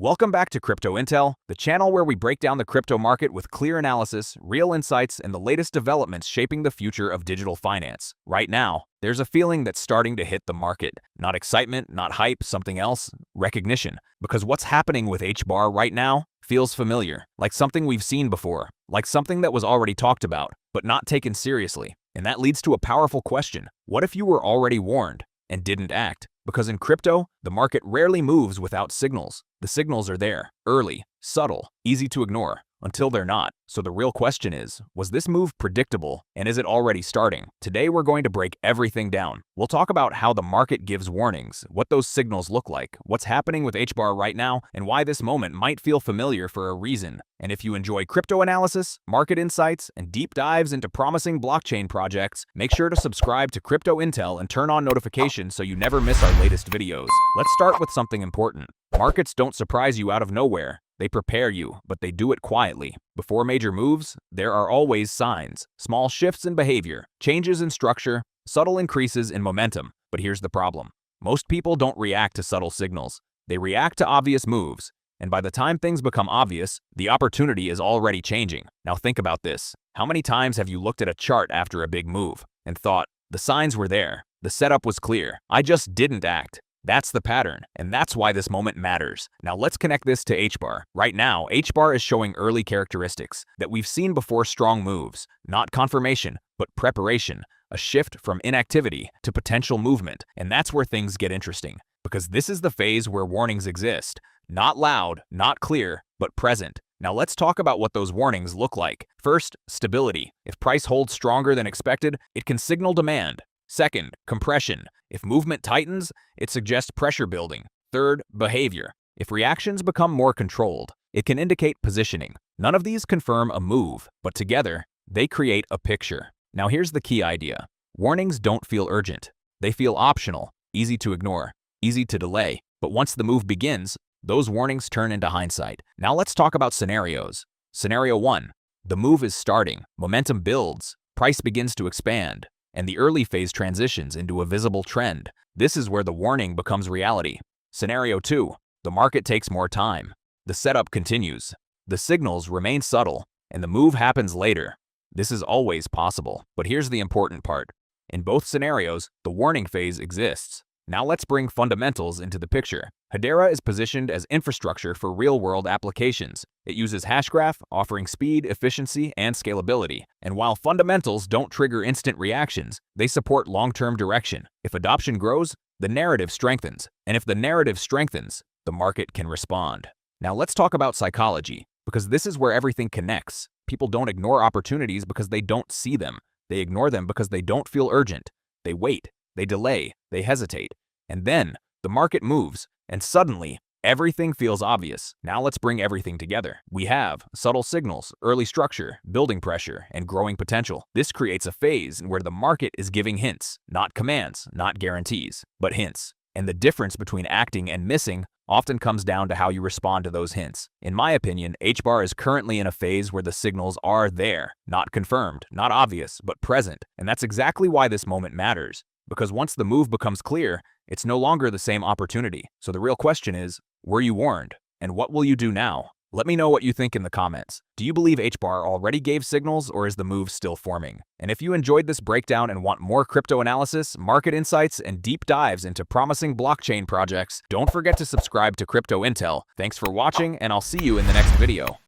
Welcome back to Crypto Intel, the channel where we break down the crypto market with clear analysis, real insights, and the latest developments shaping the future of digital finance. Right now, there's a feeling that's starting to hit the market. Not excitement, not hype, something else, recognition. Because what's happening with HBAR right now feels familiar, like something we've seen before, like something that was already talked about, but not taken seriously. And that leads to a powerful question. What if you were already warned and didn't act? Because in crypto, the market rarely moves without signals. The signals are there, early, subtle, easy to ignore, until they're not. So the real question is, was this move predictable, and is it already starting? Today we're going to break everything down. We'll talk about how the market gives warnings, what those signals look like, what's happening with HBAR right now, and why this moment might feel familiar for a reason. And if you enjoy crypto analysis, market insights, and deep dives into promising blockchain projects, make sure to subscribe to Crypto Intel and turn on notifications so you never miss our latest videos. Let's start with something important. Markets don't surprise you out of nowhere. They prepare you, but they do it quietly. Before major moves, there are always signs, small shifts in behavior, changes in structure, subtle increases in momentum. But here's the problem. Most people don't react to subtle signals. They react to obvious moves. And by the time things become obvious, the opportunity is already changing. Now think about this. How many times have you looked at a chart after a big move and thought, the signs were there, the setup was clear, I just didn't act? That's the pattern, and that's why this moment matters. Now let's connect this to HBAR. Right now, HBAR is showing early characteristics that we've seen before strong moves. Not confirmation, but preparation. A shift from inactivity to potential movement. And that's where things get interesting. Because this is the phase where warnings exist. Not loud, not clear, but present. Now let's talk about what those warnings look like. First, stability. If price holds stronger than expected, it can signal demand. Second, compression. If movement tightens, it suggests pressure building. Third, behavior. If reactions become more controlled, it can indicate positioning. None of these confirm a move, but together, they create a picture. Now here's the key idea. Warnings don't feel urgent. They feel optional, easy to ignore, easy to delay. But once the move begins, those warnings turn into hindsight. Now let's talk about scenarios. Scenario 1. The move is starting. Momentum builds. Price begins to expand. And the early phase transitions into a visible trend. This is where the warning becomes reality. Scenario 2. The market takes more time. The setup continues. The signals remain subtle, and the move happens later. This is always possible, but here's the important part. In both scenarios, the warning phase exists. Now let's bring fundamentals into the picture. Hedera is positioned as infrastructure for real-world applications. It uses Hashgraph, offering speed, efficiency, and scalability. And while fundamentals don't trigger instant reactions, they support long-term direction. If adoption grows, the narrative strengthens. And if the narrative strengthens, the market can respond. Now let's talk about psychology, because this is where everything connects. People don't ignore opportunities because they don't see them. They ignore them because they don't feel urgent. They wait, they delay, they hesitate. And then, the market moves, and suddenly, everything feels obvious. Now let's bring everything together. We have subtle signals, early structure, building pressure, and growing potential. This creates a phase where the market is giving hints, not commands, not guarantees, but hints. And the difference between acting and missing often comes down to how you respond to those hints. In my opinion, HBAR is currently in a phase where the signals are there, not confirmed, not obvious, but present. And that's exactly why this moment matters. Because once the move becomes clear, it's no longer the same opportunity. So the real question is, were you warned? And what will you do now? Let me know what you think in the comments. Do you believe HBAR already gave signals, or is the move still forming? And if you enjoyed this breakdown and want more crypto analysis, market insights, and deep dives into promising blockchain projects, don't forget to subscribe to Crypto Intel. Thanks for watching, and I'll see you in the next video.